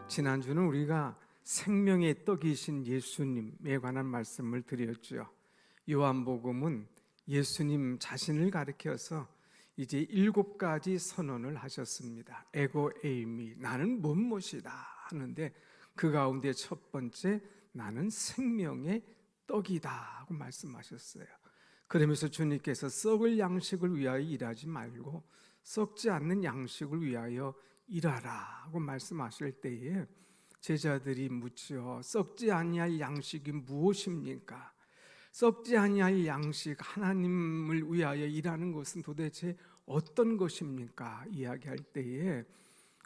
지난주는 우리가 생명의 떡이신 예수님에 관한 말씀을 드렸죠. 요한복음은 예수님 자신을 가리켜서 이제 7가지 선언을 하셨습니다. 에고 에이미, 나는 무엇이다 하는데 그 가운데 첫 번째, 나는 생명의 떡이다 하고 말씀하셨어요. 그러면서 주님께서 썩을 양식을 위하여 일하지 말고 썩지 않는 양식을 위하여 일하라 하고 말씀하실 때에 제자들이 묻죠. 썩지 아니할 양식이 무엇입니까? 썩지 아니할 양식, 하나님을 위하여 일하는 것은 도대체 어떤 것입니까? 이야기할 때에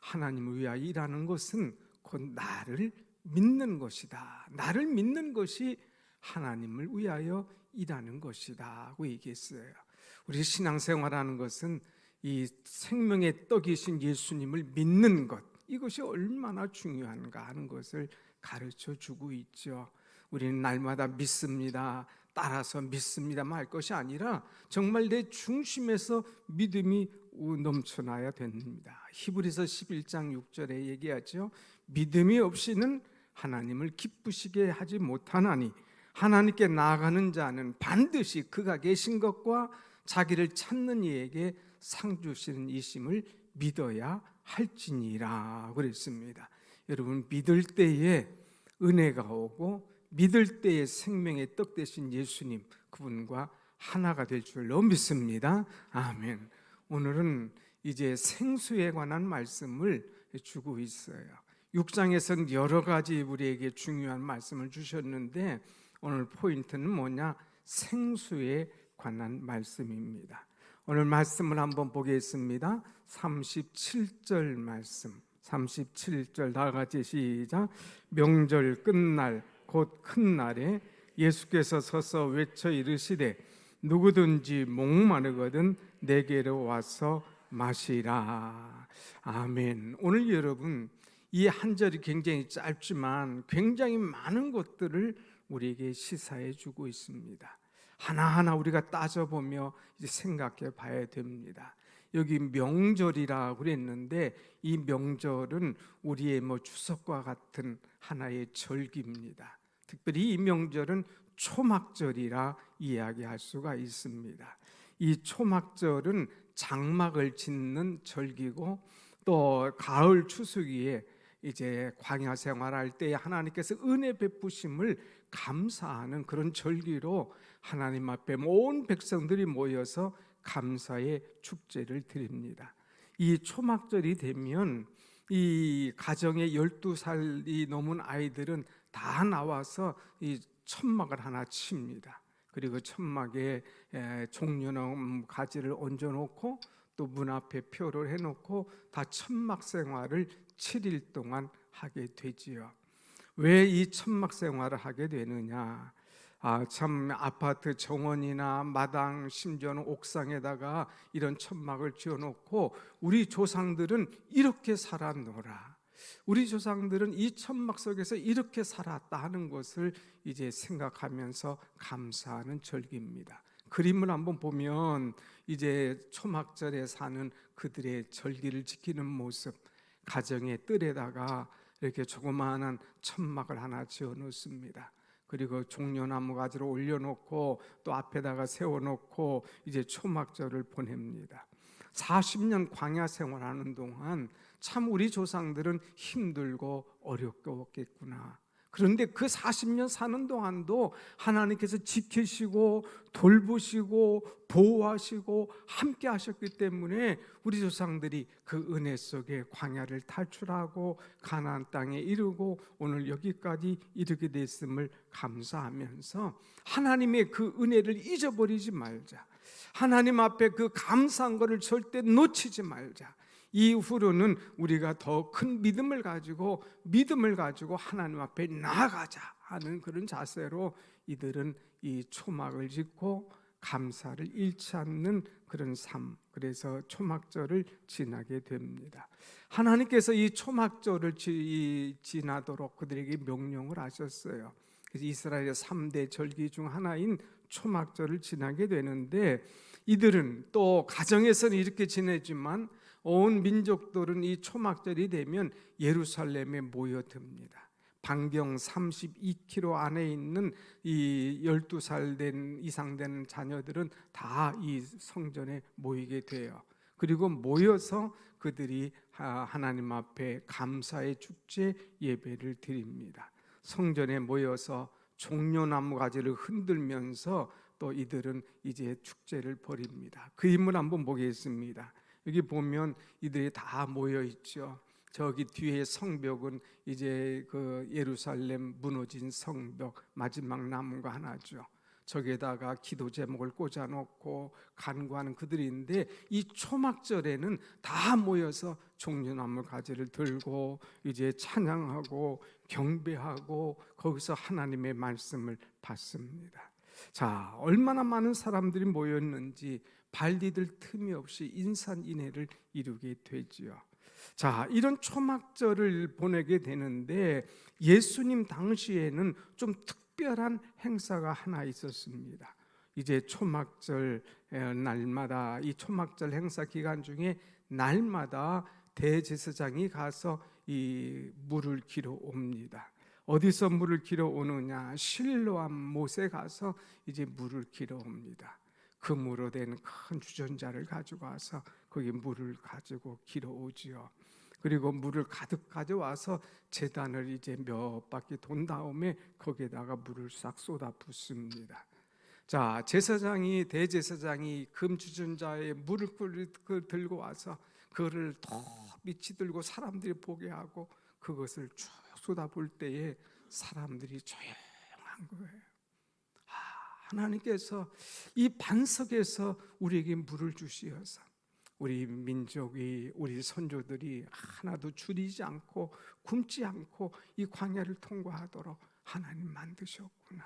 하나님을 위하여 일하는 것은 곧 나를 믿는 것이다. 나를 믿는 것이 하나님을 위하여 일하는 것이다 하고 얘기했어요. 우리 신앙생활하는 것은 이 생명의 떡이신 예수님을 믿는 것, 이것이 얼마나 중요한가 하는 것을 가르쳐 주고 있죠. 우리는 날마다 믿습니다, 따라서 믿습니다 말 것이 아니라 정말 내 중심에서 믿음이 넘쳐나야 됩니다. 히브리서 11장 6절에 얘기하죠. 믿음이 없이는 하나님을 기쁘시게 하지 못하나니 하나님께 나아가는 자는 반드시 그가 계신 것과 자기를 찾는 이에게 상 주시는 이심을 믿어야 할지니라 그랬습니다. 여러분, 믿을 때에 은혜가 오고 믿을 때에 생명의 떡 되신 예수님, 그분과 하나가 될 줄로 믿습니다. 아멘. 오늘은 이제 생수에 관한 말씀을 주고 있어요. 6장에서는 여러 가지 우리에게 중요한 말씀을 주셨는데 오늘 포인트는 뭐냐? 생수에 관한 말씀입니다. 오늘 말씀을 한번 보겠습니다. 37절 말씀, 37절 다 같이 시작. 명절 끝날 곧 큰 날에 예수께서 서서 외쳐 이르시되 누구든지 목마르거든 내게로 와서 마시라. 아멘. 오늘 여러분, 이 한 절이 굉장히 짧지만 굉장히 많은 것들을 우리에게 시사해 주고 있습니다. 하나하나 우리가 따져보며 이제 생각해 봐야 됩니다. 여기 명절이라고 그랬는데 이 명절은 우리의 추석과 같은 하나의 절기입니다. 특별히 이 명절은 초막절이라 이야기할 수가 있습니다. 이 초막절은 장막을 짓는 절기고 또 가을 추수기에 이제 광야 생활할 때 하나님께서 은혜 베푸심을 감사하는 그런 절기로 하나님 앞에 온 백성들이 모여서 감사의 축제를 드립니다. 이 초막절이 되면 이 가정에 12살이 넘은 아이들은 다 나와서 이 천막을 하나 칩니다. 그리고 천막에 종려나무 가지를 얹어놓고 또 문 앞에 표를 해놓고 다 천막 생활을 7일 동안 하게 되지요. 왜 이 천막 생활을 하게 되느냐? 참 아파트 정원이나 마당 심지어는 옥상에다가 이런 천막을 지어놓고 우리 조상들은 이렇게 살았노라, 우리 조상들은 이 천막 속에서 이렇게 살았다 하는 것을 이제 생각하면서 감사하는 절기입니다. 그림을 한번 보면 이제 초막절에 사는 그들의 절기를 지키는 모습, 가정의 뜰에다가 이렇게 조그마한 천막을 하나 지어 놓습니다. 그리고 종려나무 가지를 올려놓고 또 앞에다가 세워놓고 이제 초막절을 보냅니다. 40년 광야 생활하는 동안 참 우리 조상들은 힘들고 어렵겠구나. 그런데 그 40년 사는 동안도 하나님께서 지키시고 돌보시고 보호하시고 함께 하셨기 때문에 우리 조상들이 그 은혜 속에 광야를 탈출하고 가나안 땅에 이르고 오늘 여기까지 이르게 됐음을 감사하면서 하나님의 그 은혜를 잊어버리지 말자, 하나님 앞에 그 감사한 것을 절대 놓치지 말자. 이후로는 우리가 더 큰 믿음을 가지고 하나님 앞에 나아가자 하는 그런 자세로 이들은 이 초막을 짓고 감사를 잃지 않는 그런 삶, 그래서 초막절을 지나게 됩니다. 하나님께서 이 초막절을 지나도록 그들에게 명령을 하셨어요. 이스라엘의 3대 절기 중 하나인 초막절을 지나게 되는데, 이들은 또 가정에서는 이렇게 지내지만 온 민족들은 이 초막절이 되면 예루살렘에 모여듭니다. 반경 32km 안에 있는 이 12살 된 이상 되는 자녀들은 다 이 성전에 모이게 돼요. 그리고 모여서 그들이 하나님 앞에 감사의 축제 예배를 드립니다. 성전에 모여서 종려나무 가지를 흔들면서 또 이들은 이제 축제를 벌입니다. 그림을 한번 보겠습니다. 여기 보면 이들이 다 모여 있죠. 저기 뒤에 성벽은 이제 그 예루살렘 무너진 성벽 마지막 나무가 하나죠. 저기에다가 기도 제목을 꽂아놓고 간구하는 그들인데, 이 초막절에는 다 모여서 종려나무 가지를 들고 이제 찬양하고 경배하고 거기서 하나님의 말씀을 받습니다. 자, 얼마나 많은 사람들이 모였는지 발 디딜 틈이 없이 인산인해를 이루게 되지요. 자, 이런 초막절을 보내게 되는데, 예수님 당시에는 좀 특별한 행사가 하나 있었습니다. 이제 초막절 날마다, 이 초막절 행사 기간 중에 날마다 대제사장이 가서 이 물을 길어 옵니다. 어디서 물을 길어 오느냐? 실로암 못에 가서 이제 물을 길어 옵니다. 금으로 된 큰 주전자를 가지고 와서 거기 물을 가지고 길어 오지요. 그리고 물을 가득 가져와서 제단을 이제 몇 바퀴 돈 다음에 거기에다가 물을 싹 쏟아 붓습니다. 자, 대제사장이 금주전자에 물을 들고 와서 그거를 더 밑이 들고 사람들이 보게 하고 그것을 쭉 쏟아 볼 때에 사람들이 조용한 거예요. 하나님께서 이 반석에서 우리에게 물을 주시어서 우리 민족이, 우리 선조들이 하나도 줄이지 않고 굶지 않고 이 광야를 통과하도록 하나님 만드셨구나.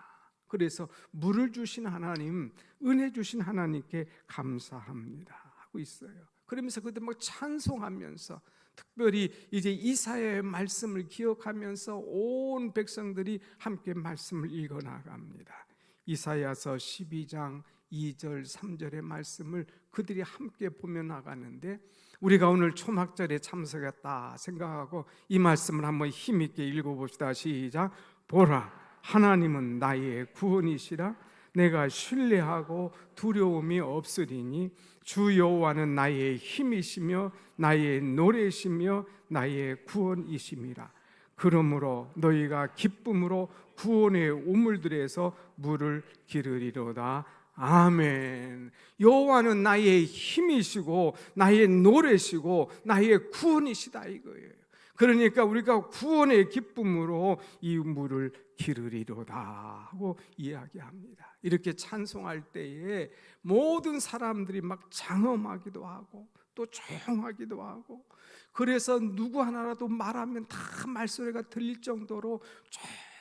그래서 물을 주신 하나님, 은혜 주신 하나님께 감사합니다 하고 있어요. 그러면서 그들 막 찬송하면서, 특별히 이제 이사야의 말씀을 기억하면서 온 백성들이 함께 말씀을 읽어 나갑니다. 이사야서 12장 2절 3절의 말씀을 그들이 함께 보며 나가는데, 우리가 오늘 초막절에 참석했다 생각하고 이 말씀을 한번 힘있게 읽어봅시다. 시작. 보라, 하나님은 나의 구원이시라. 내가 신뢰하고 두려움이 없으리니 주 여호와는 나의 힘이시며 나의 노래시며 나의 구원이심이라. 그러므로 너희가 기쁨으로 구원의 우물들에서 물을 기르리로다. 아멘. 여호와는 나의 힘이시고 나의 노래시고 나의 구원이시다 이거예요. 그러니까 우리가 구원의 기쁨으로 이 물을 기르리로다 하고 이야기합니다. 이렇게 찬송할 때에 모든 사람들이 막 장엄하기도 하고 또 조용하기도 하고, 그래서 누구 하나라도 말하면 다 말소리가 들릴 정도로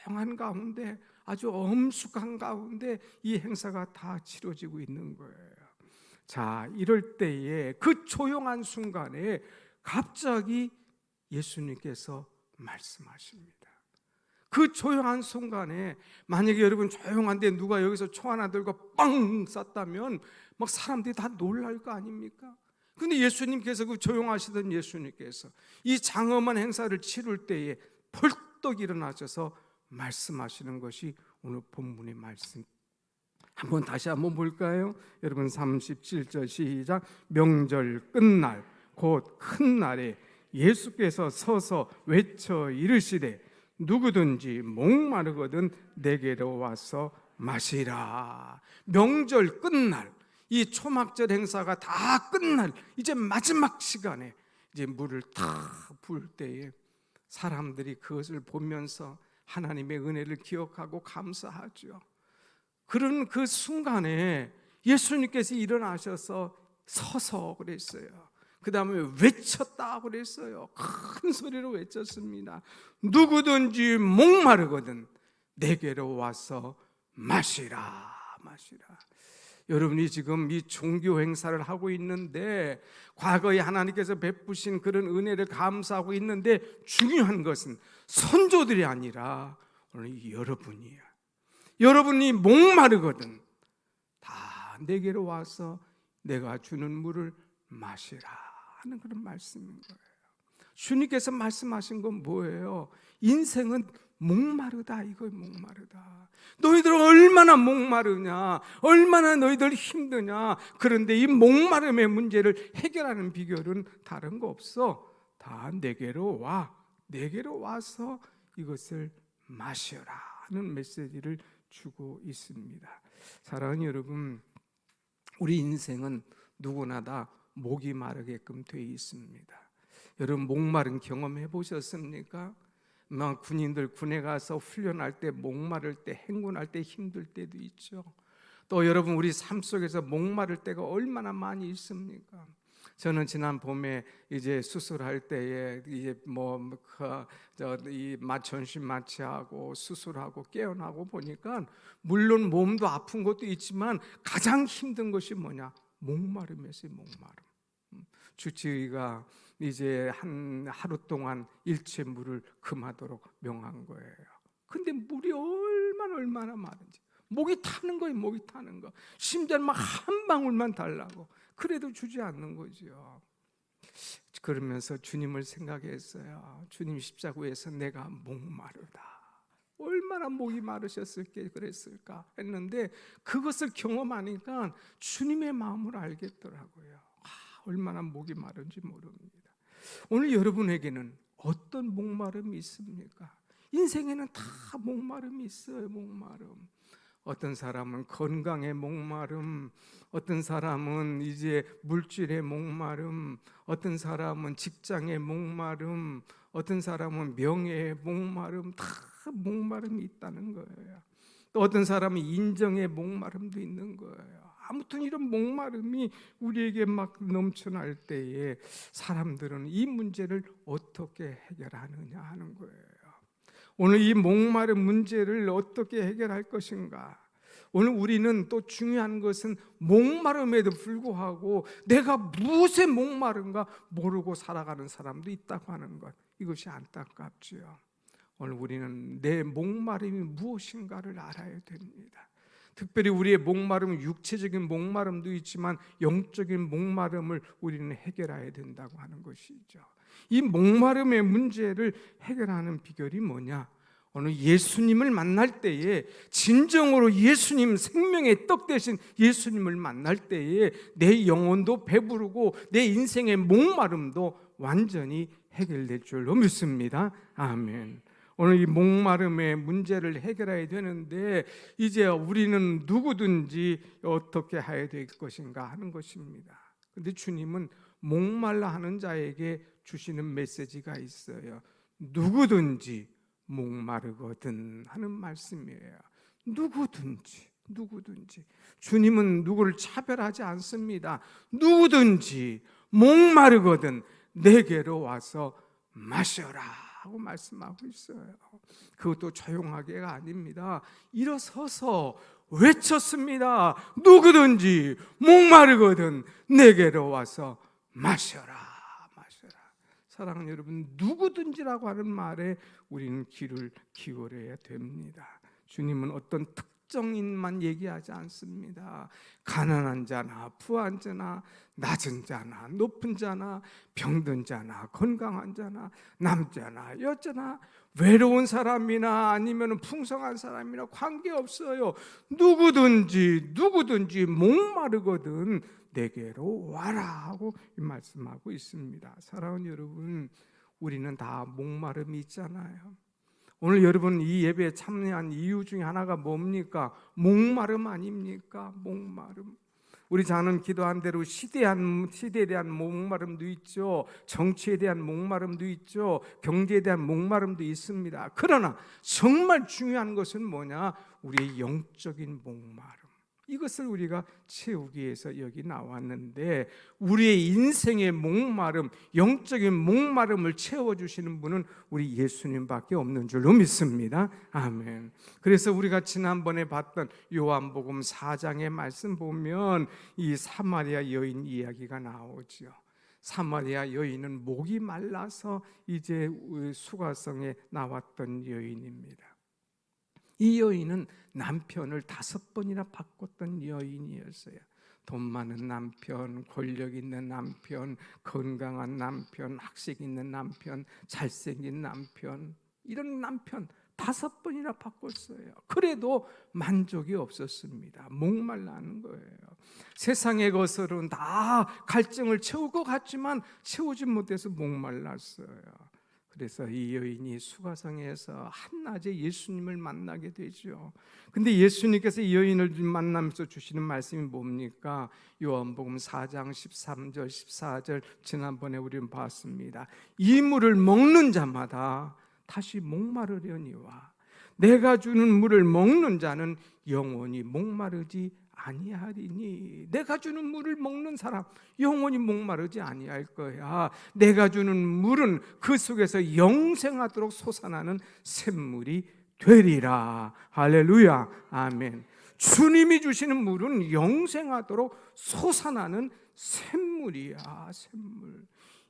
조용한 가운데, 아주 엄숙한 가운데 이 행사가 다 치러지고 있는 거예요. 자, 이럴 때에 그 조용한 순간에 갑자기 예수님께서 말씀하십니다. 그 조용한 순간에 만약에 여러분 조용한데 누가 여기서 총 하나 들고 빵 쐈다면 막 사람들이 다 놀랄 거 아닙니까? 근데 예수님께서, 그 조용하시던 예수님께서 이 장엄한 행사를 치룰 때에 벌떡 일어나셔서 말씀하시는 것이 오늘 본문의 말씀. 한번 다시 한번 볼까요? 여러분 37절 시작. 명절 끝날 곧 큰 날에 예수께서 서서 외쳐 이르시되 누구든지 목마르거든 내게로 와서 마시라. 명절 끝날, 이 초막절 행사가 다 끝날 이제 마지막 시간에 이제 물을 다 부을 때에 사람들이 그것을 보면서 하나님의 은혜를 기억하고 감사하죠. 그런 그 순간에 예수님께서 일어나셔서 서서 그랬어요. 그 다음에 외쳤다 그랬어요. 큰 소리로 외쳤습니다. 누구든지 목마르거든 내게로 와서 마시라. 마시라. 여러분이 지금 이 종교 행사를 하고 있는데, 과거에 하나님께서 베푸신 그런 은혜를 감사하고 있는데, 중요한 것은 선조들이 아니라 오늘 여러분이야. 여러분이 목마르거든 다 내게로 와서 내가 주는 물을 마시라 하는 그런 말씀인 거예요. 주님께서 말씀하신 건 뭐예요? 인생은 목마르다, 이거예요. 목마르다. 너희들 얼마나 목마르냐, 얼마나 너희들 힘드냐. 그런데 이 목마름의 문제를 해결하는 비결은 다른 거 없어. 다 내게로 와, 내게로 와서 이것을 마셔라 하는 메시지를 주고 있습니다. 사랑하는 여러분, 우리 인생은 누구나 다 목이 마르게끔 되어 있습니다. 여러분, 목마른 경험해 보셨습니까? 막 군인들 군에 가서 훈련할 때 목마를 때, 행군할 때 힘들 때도 있죠. 또 여러분, 우리 삶 속에서 목마를 때가 얼마나 많이 있습니까? 저는 지난 봄에 이제 수술할 때에 이제 이 전신 마취하고 수술하고 깨어나고 보니까 물론 몸도 아픈 것도 있지만 가장 힘든 것이 뭐냐? 목마름이었어요. 목마름. 주치의가 이제 하루 동안 일체 물을 금하도록 명한 거예요. 근데 물이 얼마나 많은지 목이 타는 거예요. 목이 타는 거. 심지어 막 한 방울만 달라고. 그래도 주지 않는 거죠. 그러면서 주님을 생각했어요. 주님 십자가에서 내가 목마르다. 얼마나 목이 마르셨을까 그랬을까 했는데 그것을 경험하니까 주님의 마음을 알겠더라고요. 얼마나 목이 마른지 모릅니다. 오늘 여러분에게는 어떤 목마름이 있습니까? 인생에는 다 목마름이 있어요. 목마름. 어떤 사람은 건강의 목마름, 어떤 사람은 이제 물질의 목마름, 어떤 사람은 직장의 목마름, 어떤 사람은 명예의 목마름, 다 목마름이 있다는 거예요. 또 어떤 사람은 인정의 목마름도 있는 거예요. 아무튼 이런 목마름이 우리에게 막 넘쳐날 때에 사람들은 이 문제를 어떻게 해결하느냐 하는 거예요. 오늘 이 목마른 문제를 어떻게 해결할 것인가? 오늘 우리는 또 중요한 것은 목마름에도 불구하고 내가 무엇에 목마른가 모르고 살아가는 사람도 있다고 하는 것, 이것이 안타깝지요. 오늘 우리는 내 목마름이 무엇인가를 알아야 됩니다. 특별히 우리의 목마름은 육체적인 목마름도 있지만 영적인 목마름을 우리는 해결해야 된다고 하는 것이죠. 이 목마름의 문제를 해결하는 비결이 뭐냐? 오늘 예수님을 만날 때에 진정으로 예수님, 생명의 떡 되신 예수님을 만날 때에 내 영혼도 배부르고 내 인생의 목마름도 완전히 해결될 줄로 믿습니다. 아멘. 오늘 이 목마름의 문제를 해결해야 되는데 이제 우리는 누구든지 어떻게 해야 될 것인가 하는 것입니다. 그런데 주님은 목말라 하는 자에게 주시는 메시지가 있어요. 누구든지 목마르거든 하는 말씀이에요. 누구든지. 주님은 누구를 차별하지 않습니다. 누구든지 목마르거든 내게로 와서 마셔라 하고 말씀하고 있어요. 그것도 조용하게가 아닙니다. 일어서서 외쳤습니다. 누구든지 목마르거든 내게로 와서 마셔라. 사랑하는 여러분, 누구든지라고 하는 말에 우리는 귀를 기울여야 됩니다. 주님은 어떤 특정인만 얘기하지 않습니다. 가난한 자나 부한 자나 낮은 자나 높은 자나 병든 자나 건강한 자나 남자나 여자나 외로운 사람이나 아니면 풍성한 사람이나 관계없어요. 누구든지 목마르거든 내게로 와라 하고 말씀하고 있습니다. 사랑하는 여러분, 우리는 다 목마름이 있잖아요. 오늘 여러분 이 예배에 참여한 이유 중에 하나가 뭡니까? 목마름 아닙니까? 목마름. 우리 자는 기도한 대로 시대에 대한 목마름도 있죠. 정치에 대한 목마름도 있죠. 경제에 대한 목마름도 있습니다. 그러나 정말 중요한 것은 뭐냐? 우리의 영적인 목마름. 이것을 우리가 채우기 위해서 여기 나왔는데 우리의 인생의 목마름, 영적인 목마름을 채워주시는 분은 우리 예수님밖에 없는 줄로 믿습니다. 아멘. 그래서 우리가 지난번에 봤던 요한복음 4장의 말씀 보면 이 사마리아 여인 이야기가 나오죠. 사마리아 여인은 목이 말라서 이제 수가성에 나왔던 여인입니다. 이 여인은 남편을 5번이나 바꿨던 여인이었어요. 돈 많은 남편, 권력 있는 남편, 건강한 남편, 학식 있는 남편, 잘생긴 남편, 이런 남편 5번이나 바꿨어요. 그래도 만족이 없었습니다. 목말라는 거예요. 세상의 것으로는 다 갈증을 채울 것 같지만 채우지 못해서 목말랐어요. 그래서 이 여인이 수가성에서 한낮에 예수님을 만나게 되죠. 근데 예수님께서 이 여인을 만나면서 주시는 말씀이 뭡니까? 요한복음 4장 13절 14절 지난번에 우리는 봤습니다. 이 물을 먹는 자마다 다시 목마르려니와 내가 주는 물을 먹는 자는 영원히 목마르지 아니하리니. 내가 주는 물을 먹는 사람 영원히 목마르지 아니할 거야. 내가 주는 물은 그 속에서 영생하도록 솟아나는 샘물이 되리라. 할렐루야, 아멘. 주님이 주시는 물은 영생하도록 솟아나는 샘물이야, 샘물.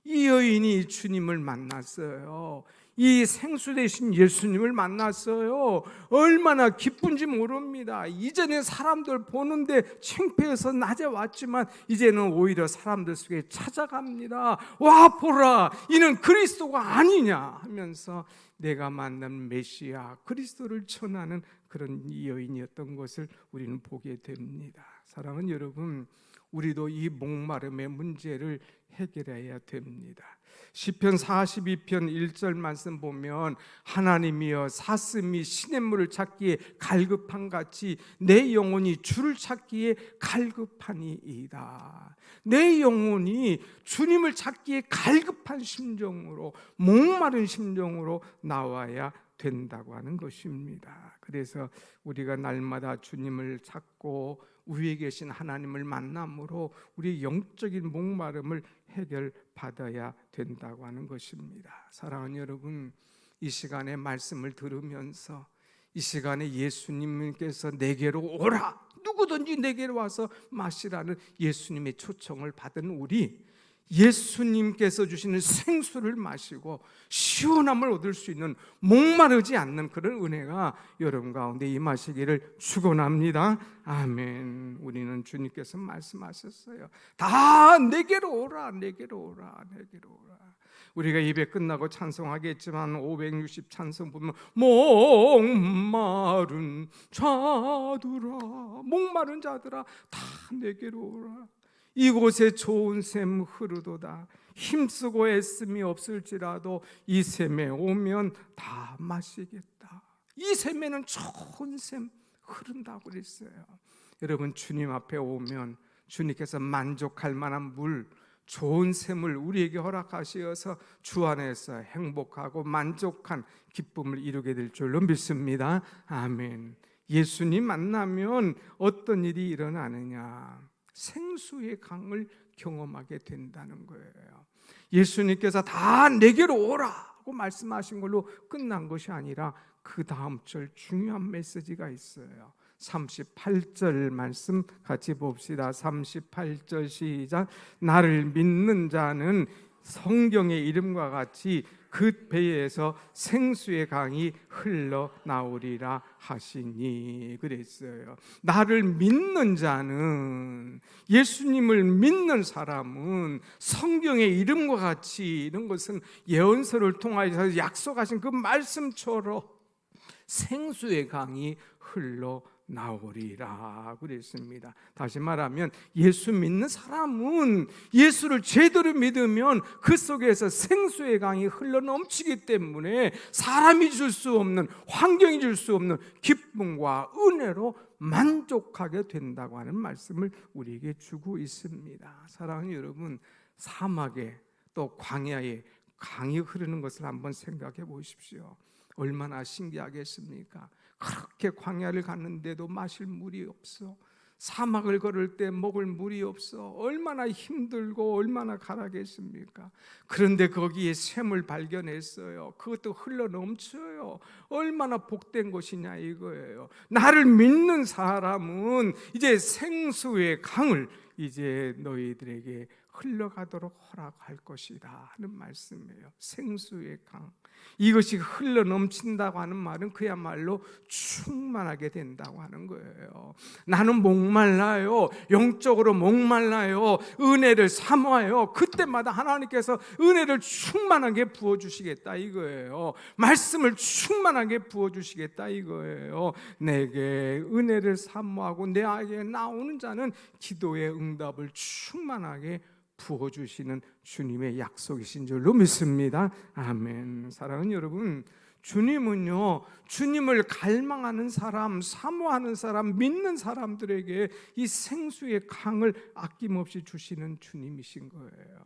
이 여인이 주님을 만났어요. 이 생수 되신 예수님을 만났어요. 얼마나 기쁜지 모릅니다. 이전에 사람들 보는데 창피해서 낮에 왔지만 이제는 오히려 사람들 속에 찾아갑니다. 와 보라, 이는 그리스도가 아니냐 하면서 내가 만난 메시아 그리스도를 전하는 그런 여인이었던 것을 우리는 보게 됩니다. 사랑하는 여러분, 우리도 이 목마름의 문제를 해결해야 됩니다. 시편 42편 1절 말씀 보면 하나님이여 사슴이 시냇물을 찾기에 갈급한 같이 내 영혼이 주를 찾기에 갈급하니이다. 내 영혼이 주님을 찾기에 갈급한 심정으로, 목마른 심정으로 나와야 된다고 하는 것입니다. 그래서 우리가 날마다 주님을 찾고 위에 계신 하나님을 만남으로 우리 영적인 목마름을 해결받아야 된다고 하는 것입니다. 사랑하는 여러분, 이 시간에 말씀을 들으면서 이 시간에 예수님께서 내게로 오라, 누구든지 내게로 와서 마시라는 예수님의 초청을 받은 우리, 예수님께서 주시는 생수를 마시고 시원함을 얻을 수 있는, 목마르지 않는 그런 은혜가 여러분 가운데 임하시기를 축원합니다. 아멘. 우리는 주님께서 말씀하셨어요. 다 내게로 오라, 내게로 오라, 내게로 오라. 우리가 예배 끝나고 찬송하겠지만 560 찬송 보면 목마른 자들아, 목마른 자들아 다 내게로 오라. 이곳에 좋은 샘 흐르도다. 힘쓰고 애씀이 없을지라도 이 샘에 오면 다 마시겠다. 이 샘에는 좋은 샘 흐른다고 그랬어요. 여러분, 주님 앞에 오면 주님께서 만족할 만한 물, 좋은 샘을 우리에게 허락하시어서 주 안에서 행복하고 만족한 기쁨을 이루게 될 줄로 믿습니다. 아멘. 예수님 만나면 어떤 일이 일어나느냐? 생수의 강을 경험하게 된다는 거예요. 예수님께서 다 내게로 오라고 말씀하신 걸로 끝난 것이 아니라 그 다음 절 중요한 메시지가 있어요. 38절 말씀 같이 봅시다. 38절 시작. 나를 믿는 자는 성경의 이름과 같이 그 배에서 생수의 강이 흘러나오리라 하시니 그랬어요. 나를 믿는 자는, 예수님을 믿는 사람은 성경의 이름과 같이, 이런 것은 예언서를 통하여서 약속하신 그 말씀처럼 생수의 강이 흘러나오리라 그랬습니다. 다시 말하면 예수 믿는 사람은 예수를 제대로 믿으면 그 속에서 생수의 강이 흘러넘치기 때문에 사람이 줄 수 없는, 환경이 줄 수 없는 기쁨과 은혜로 만족하게 된다고 하는 말씀을 우리에게 주고 있습니다. 사랑하는 여러분, 사막에 또 광야에 강이 흐르는 것을 한번 생각해 보십시오. 얼마나 신기하겠습니까? 그렇게 광야를 갔는데도 마실 물이 없어. 사막을 걸을 때 먹을 물이 없어. 얼마나 힘들고 얼마나 가라겠습니까? 그런데 거기에 샘을 발견했어요. 그것도 흘러넘쳐요. 얼마나 복된 것이냐 이거예요. 나를 믿는 사람은 이제 생수의 강을 이제 너희들에게 흘러가도록 허락할 것이다 하는 말씀이에요. 생수의 강, 이것이 흘러 넘친다고 하는 말은 그야말로 충만하게 된다고 하는 거예요. 나는 목말라요, 영적으로 목말라요, 은혜를 사모해요. 그때마다 하나님께서 은혜를 충만하게 부어주시겠다 이거예요. 말씀을 충만하게 부어주시겠다 이거예요. 내게 은혜를 사모하고 내게 나오는 자는 기도의 응답을 충만하게 부어주시는 주님의 약속이신 줄로 믿습니다. 아멘. 사랑하는 여러분, 주님은요, 주님을 갈망하는 사람, 사모하는 사람, 믿는 사람들에게 이 생수의 강을 아낌없이 주시는 주님이신 거예요.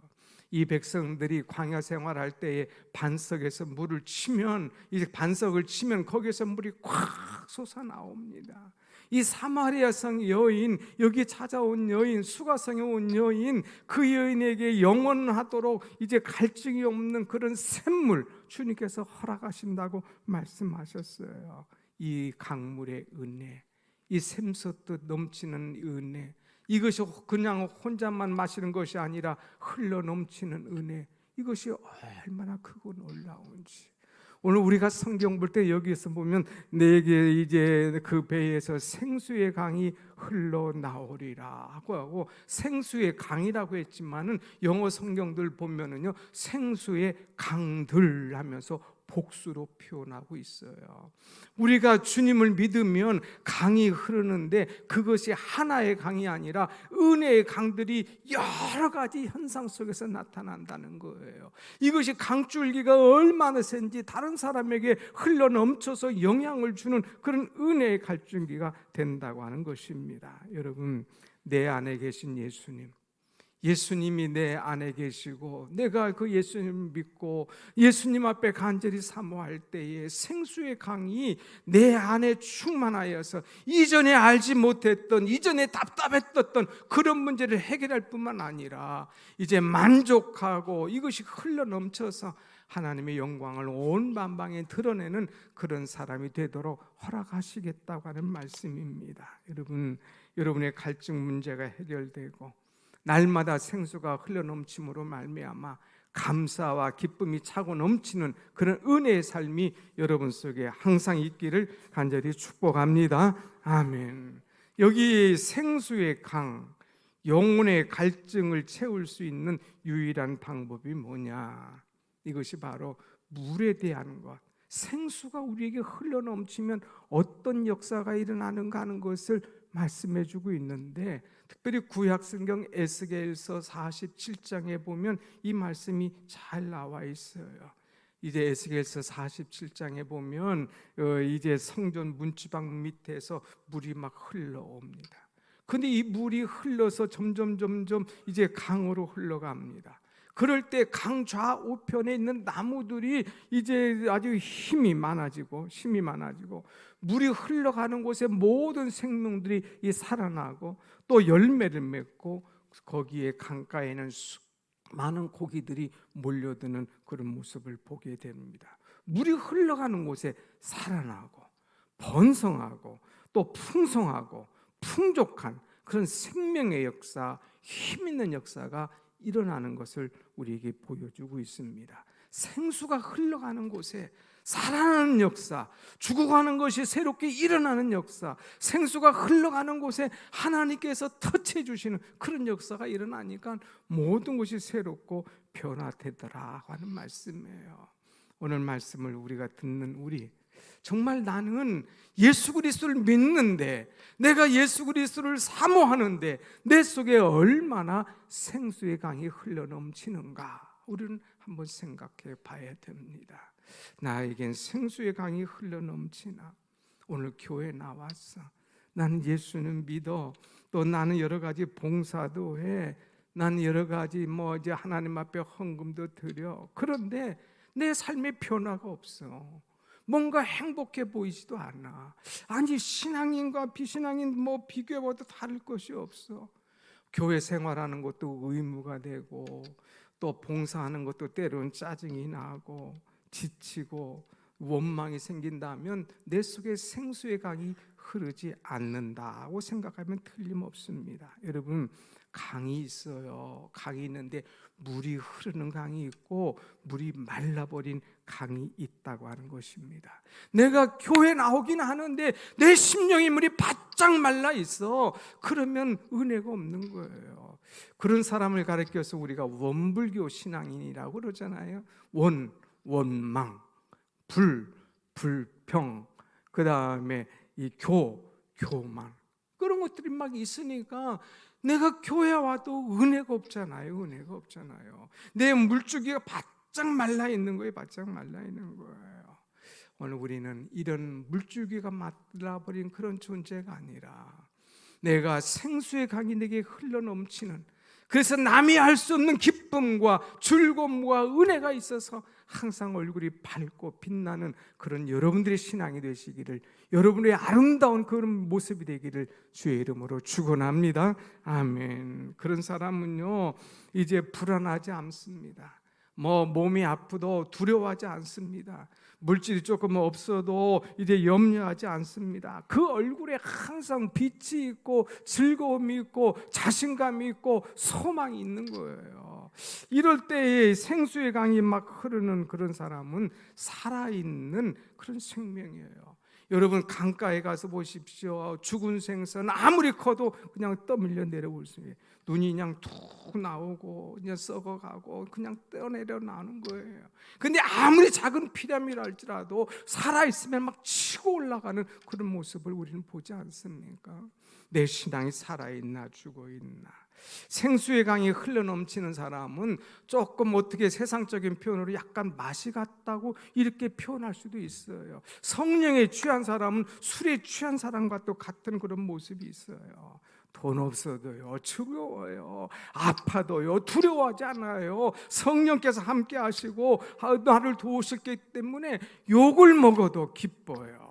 이 백성들이 광야 생활할 때에 반석에서 물을 치면, 이제 반석을 치면 거기서 물이 콱 솟아나옵니다. 이 사마리아 성 여인, 여기 찾아온 여인, 수가성에 온 여인, 그 여인에게 영원하도록 이제 갈증이 없는 그런 샘물 주님께서 허락하신다고 말씀하셨어요. 이 강물의 은혜, 이 샘솟듯 넘치는 은혜, 이것이 그냥 혼자만 마시는 것이 아니라 흘러 넘치는 은혜, 이것이 얼마나 크고 놀라운지. 오늘 우리가 성경 볼 때 여기에서 보면 내게 이제 그 배에서 생수의 강이 흘러나오리라 하고 생수의 강이라고 했지만은 영어 성경들 보면은요 생수의 강들 하면서 복수로 표현하고 있어요. 우리가 주님을 믿으면 강이 흐르는데 그것이 하나의 강이 아니라 은혜의 강들이 여러 가지 현상 속에서 나타난다는 거예요. 이것이 강줄기가 얼마나 센지 다른 사람에게 흘러 넘쳐서 영향을 주는 그런 은혜의 갈줄기가 된다고 하는 것입니다. 여러분, 내 안에 계신 예수님, 예수님이 내 안에 계시고 내가 그 예수님을 믿고 예수님 앞에 간절히 사모할 때에 생수의 강이 내 안에 충만하여서 이전에 알지 못했던, 이전에 답답했던 그런 문제를 해결할 뿐만 아니라 이제 만족하고 이것이 흘러 넘쳐서 하나님의 영광을 온 만방에 드러내는 그런 사람이 되도록 허락하시겠다고 하는 말씀입니다. 여러분, 여러분의 갈증 문제가 해결되고 날마다 생수가 흘러넘침으로 말미암아 감사와 기쁨이 차고 넘치는 그런 은혜의 삶이 여러분 속에 항상 있기를 간절히 축복합니다. 아멘. 여기 생수의 강, 영혼의 갈증을 채울 수 있는 유일한 방법이 뭐냐? 이것이 바로 물에 대한 것. 생수가 우리에게 흘러넘치면 어떤 역사가 일어나는가 하는 것을 말씀해 주고 있는데, 특별히 구약성경 에스겔서 47장에 보면 이 말씀이 잘 나와 있어요. 이제 에스겔서 47장에 보면 이제 성전 문지방 밑에서 물이 막 흘러옵니다. 근데 이 물이 흘러서 점점 이제 강으로 흘러갑니다. 그럴 때 강 좌우편에 있는 나무들이 이제 아주 힘이 많아지고 물이 흘러가는 곳에 모든 생명들이 살아나고 또 열매를 맺고 거기에 강가에는 많은 고기들이 몰려드는 그런 모습을 보게 됩니다. 물이 흘러가는 곳에 살아나고 번성하고 또 풍성하고 풍족한 그런 생명의 역사, 힘 있는 역사가 일어나는 것을 우리에게 보여주고 있습니다. 생수가 흘러가는 곳에 살아나는 역사, 죽어가는 것이 새롭게 일어나는 역사, 생수가 흘러가는 곳에 하나님께서 터치해 주시는 그런 역사가 일어나니까 모든 것이 새롭고 변화되더라 하는 말씀이에요. 오늘 말씀을 우리가 듣는 우리, 정말 나는 예수 그리스도를 믿는데, 내가 예수 그리스도를 사모하는데 내 속에 얼마나 생수의 강이 흘러넘치는가, 우리는 한번 생각해 봐야 됩니다. 나에겐 생수의 강이 흘러넘치나? 오늘 교회 나왔어, 나는 예수는 믿어, 또 나는 여러 가지 봉사도 해, 나는 여러 가지 이제 하나님 앞에 헌금도 드려. 그런데 내 삶에 변화가 없어. 뭔가 행복해 보이지도 않아. 아니, 신앙인과 비신앙인 비교해봐도 다를 것이 없어. 교회 생활하는 것도 의무가 되고 또 봉사하는 것도 때로는 짜증이 나고 지치고 원망이 생긴다면 내 속에 생수의 강이 흐르지 않는다고 생각하면 틀림없습니다. 여러분, 강이 있어요. 강이 있는데 물이 흐르는 강이 있고 물이 말라버린 강이 있다고 하는 것입니다. 내가 교회 나오긴 하는데 내 심령의 물이 바짝 말라 있어. 그러면 은혜가 없는 거예요. 그런 사람을 가르쳐서 우리가 원불교 신앙인이라고 그러잖아요. 원망, 불평, 그 다음에 이 교만, 그런 것들이 막 있으니까 내가 교회 와도 은혜가 없잖아요. 은혜가 없잖아요. 내 물줄기가 바짝 말라 있는 거예요. 바짝 말라 있는 거예요. 오늘 우리는 이런 물줄기가 말라버린 그런 존재가 아니라 내가 생수의 강이 내게 흘러넘치는, 그래서 남이 알 수 없는 기쁨과 즐거움과 은혜가 있어서 항상 얼굴이 밝고 빛나는 그런 여러분들의 신앙이 되시기를, 여러분의 아름다운 그런 모습이 되기를 주의 이름으로 축원합니다. 아멘. 그런 사람은요 이제 불안하지 않습니다. 몸이 아프도 두려워하지 않습니다. 물질이 조금 없어도 이제 염려하지 않습니다. 그 얼굴에 항상 빛이 있고 즐거움이 있고 자신감이 있고 소망이 있는 거예요. 이럴 때에 생수의 강이 막 흐르는 그런 사람은 살아있는 그런 생명이에요. 여러분, 강가에 가서 보십시오. 죽은 생선 아무리 커도 그냥 떠밀려 내려올 수 있어요. 눈이 그냥 툭 나오고 그냥 썩어가고 그냥 떠내려 나오는 거예요. 근데 아무리 작은 피라미드 할지라도 살아있으면 막 치고 올라가는 그런 모습을 우리는 보지 않습니까? 내 신앙이 살아있나 죽어있나. 생수의 강이 흘러넘치는 사람은 조금 어떻게 세상적인 표현으로 약간 맛이 같다고 이렇게 표현할 수도 있어요. 성령에 취한 사람은 술에 취한 사람과 또 같은 그런 모습이 있어요. 돈 없어도요, 즐거워요. 아파도요, 두려워하지 않아요. 성령께서 함께 하시고 나를 도우셨기 때문에 욕을 먹어도 기뻐요.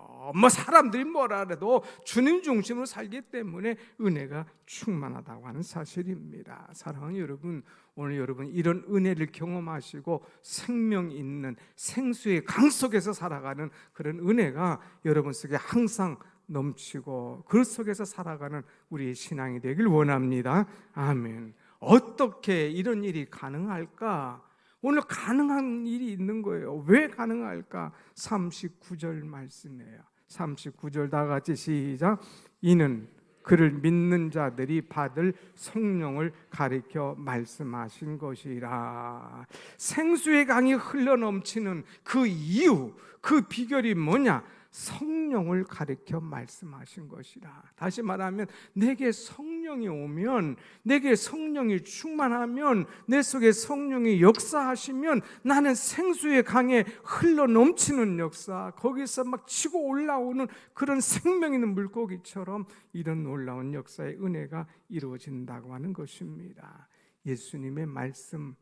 사람들이 뭐라 해도 주님 중심으로 살기 때문에 은혜가 충만하다고 하는 사실입니다. 사랑하는 여러분, 오늘 여러분 이런 은혜를 경험하시고 생명 있는 생수의 강 속에서 살아가는 그런 은혜가 여러분 속에 항상 넘치고 그 속에서 살아가는 우리의 신앙이 되길 원합니다. 아멘. 어떻게 이런 일이 가능할까? 오늘 가능한 일이 있는 거예요. 왜 가능할까? 39절 말씀이에요. 39절 다 같이 시작. 이는 그를 믿는 자들이 받을 성령을 가리켜 말씀하신 것이라. 생수의 강이 흘러넘치는 그 이유, 그 비결이 뭐냐? 성령을 가리켜 말씀하신 것이라. 다시 말하면 내게 성령이 오면, 내게 성령이 충만하면, 내 속에 성령이 역사하시면 나는 생수의 강에 흘러넘치는 역사, 거기서 막 치고 올라오는 그런 생명 있는 물고기처럼 이런 놀라운 역사의 은혜가 이루어진다고 하는 것입니다. 예수님의 말씀,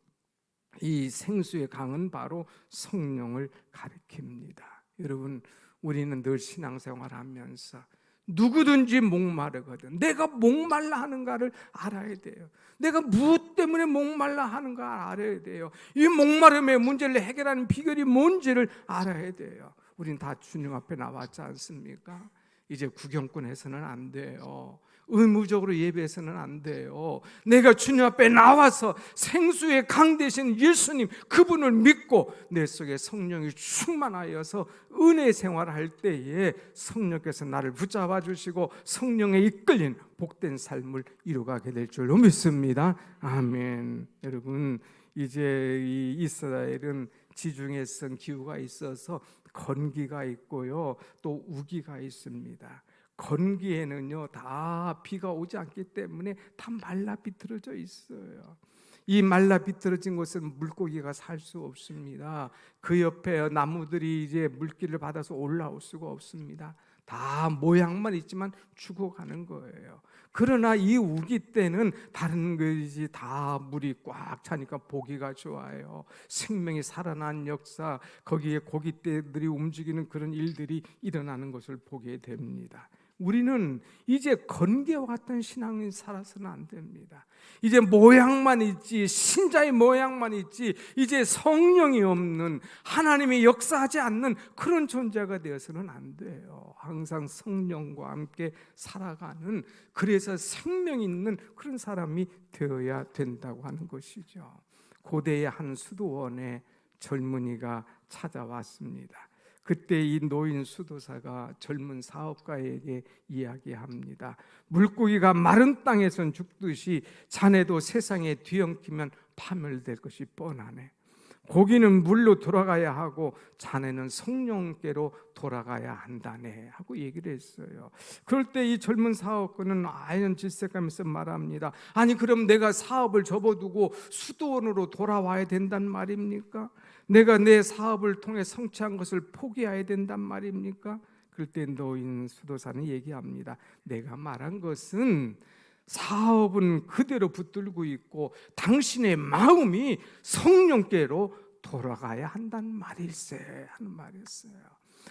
이 생수의 강은 바로 성령을 가리킵니다. 여러분, 우리는 늘 신앙생활하면서 누구든지 목마르거든. 내가 목말라 하는가를 알아야 돼요. 내가 무엇 때문에 목말라 하는가 알아야 돼요. 이 목마름의 문제를 해결하는 비결이 뭔지를 알아야 돼요. 우린 다 주님 앞에 나왔지 않습니까? 이제 구경꾼 해서는 안 돼요. 의무적으로 예배해서는 안 돼요. 내가 주님 앞에 나와서 생수의 강 되신 예수님, 그분을 믿고 내 속에 성령이 충만하여서 은혜 생활할 때에 성령께서 나를 붙잡아 주시고 성령에 이끌린 복된 삶을 이루가게 될 줄로 믿습니다. 아멘. 여러분, 이제 이 이스라엘은 지중해성 기후가 있어서 건기가 있고요, 또 우기가 있습니다. 건기에는요 다 비가 오지 않기 때문에 다 말라 비틀어져 있어요. 이 말라 비틀어진 곳은 물고기가 살 수 없습니다. 그 옆에 나무들이 이제 물기를 받아서 올라올 수가 없습니다. 다 모양만 있지만 죽어가는 거예요. 그러나 이 우기 때는 다른 것이 다 물이 꽉 차니까 보기가 좋아요. 생명이 살아난 역사, 거기에 고깃대들이 움직이는 그런 일들이 일어나는 것을 보게 됩니다. 우리는 이제 건개와 같은 신앙이 살아서는 안 됩니다. 이제 모양만 있지, 신자의 모양만 있지, 이제 성령이 없는, 하나님이 역사하지 않는 그런 존재가 되어서는 안 돼요. 항상 성령과 함께 살아가는, 그래서 생명 있는 그런 사람이 되어야 된다고 하는 것이죠. 고대의 한 수도원에 젊은이가 찾아왔습니다. 그때 이 노인 수도사가 젊은 사업가에게 이야기합니다. 물고기가 마른 땅에선 죽듯이 자네도 세상에 뒤엉키면 파멸될 것이 뻔하네. 고기는 물로 돌아가야 하고 자네는 성령께로 돌아가야 한다네 하고 얘기를 했어요. 그럴 때 이 젊은 사업가는 아연 질색하면서 말합니다. 아니 그럼 내가 사업을 접어두고 수도원으로 돌아와야 된단 말입니까? 내가 내 사업을 통해 성취한 것을 포기해야 된단 말입니까? 그럴 때 노인 수도사는 얘기합니다. 내가 말한 것은 사업은 그대로 붙들고 있고 당신의 마음이 성령께로 돌아가야 한다는 말일세 하는 말이었어요.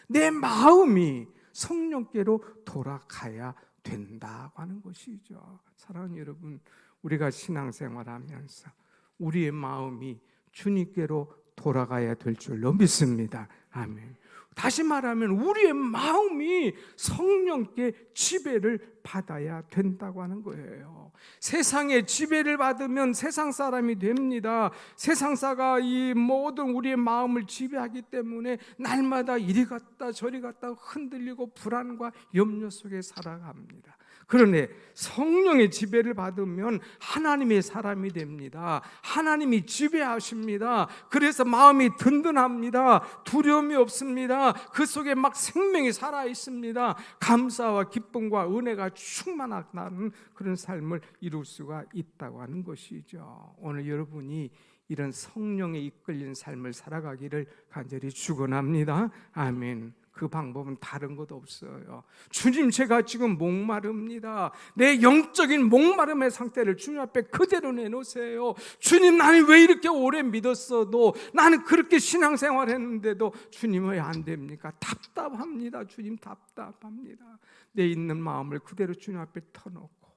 내 마음이 성령께로 돌아가야 된다고 하는 것이죠. 사랑하는 여러분, 우리가 신앙생활하면서 우리의 마음이 주님께로 돌아가야 될 줄로 믿습니다. 아멘. 다시 말하면 우리의 마음이 성령께 지배를 받아야 된다고 하는 거예요. 세상의 지배를 받으면 세상 사람이 됩니다. 세상사가 이 모든 우리의 마음을 지배하기 때문에 날마다 이리 갔다 저리 갔다 흔들리고 불안과 염려 속에 살아갑니다. 그런데 성령의 지배를 받으면 하나님의 사람이 됩니다. 하나님이 지배하십니다. 그래서 마음이 든든합니다. 두려움이 없습니다. 그 속에 막 생명이 살아 있습니다. 감사와 기쁨과 은혜가 충만하다는 그런 삶을 이룰 수가 있다고 하는 것이죠. 오늘 여러분이 이런 성령에 이끌린 삶을 살아가기를 간절히 축원합니다. 아멘. 그 방법은 다른 것 없어요. 주님, 제가 지금 목마릅니다. 내 영적인 목마름의 상태를 주님 앞에 그대로 내놓으세요. 주님, 나는 왜 이렇게 오래 믿었어도, 나는 그렇게 신앙생활 했는데도 주님 왜 안 됩니까? 답답합니다. 주님, 답답합니다. 내 있는 마음을 그대로 주님 앞에 터놓고,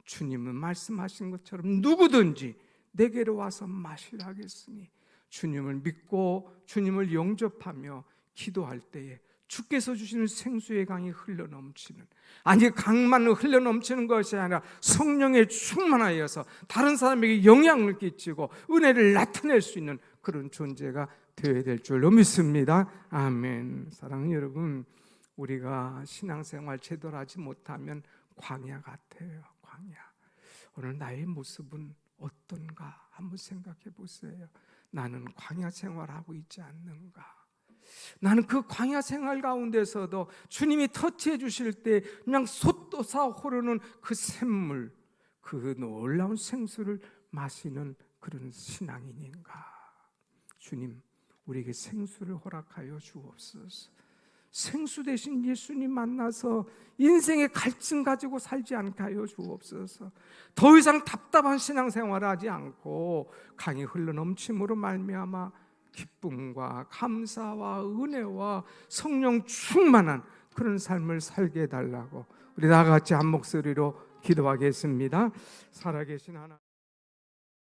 주님은 말씀하신 것처럼 누구든지 내게로 와서 마시라 하겠으니, 주님을 믿고 주님을 영접하며 기도할 때에 주께서 주시는 생수의 강이 흘러넘치는, 아니 강만 흘러넘치는 것이 아니라 성령에 충만하여서 다른 사람에게 영향을 끼치고 은혜를 나타낼 수 있는 그런 존재가 되어야 될 줄로 믿습니다. 아멘. 사랑하는 여러분, 우리가 신앙생활 제대로 하지 못하면 광야 같아요. 광야. 오늘 나의 모습은 어떤가 한번 생각해 보세요. 나는 광야 생활하고 있지 않는가? 나는 그 광야 생활 가운데서도 주님이 터치해 주실 때 그냥 솟도사 흐르는 그 샘물, 그 놀라운 생수를 마시는 그런 신앙인인가? 주님, 우리에게 생수를 허락하여 주옵소서. 생수 대신 예수님 만나서 인생의 갈증 가지고 살지 않게 하여 주옵소서. 더 이상 답답한 신앙생활을 하지 않고 강이 흘러넘침으로 말미암아 기쁨과 감사와 은혜와 성령 충만한 그런 삶을 살게 해달라고 우리 다 같이 한 목소리로 기도하겠습니다. 살아계신 하나님,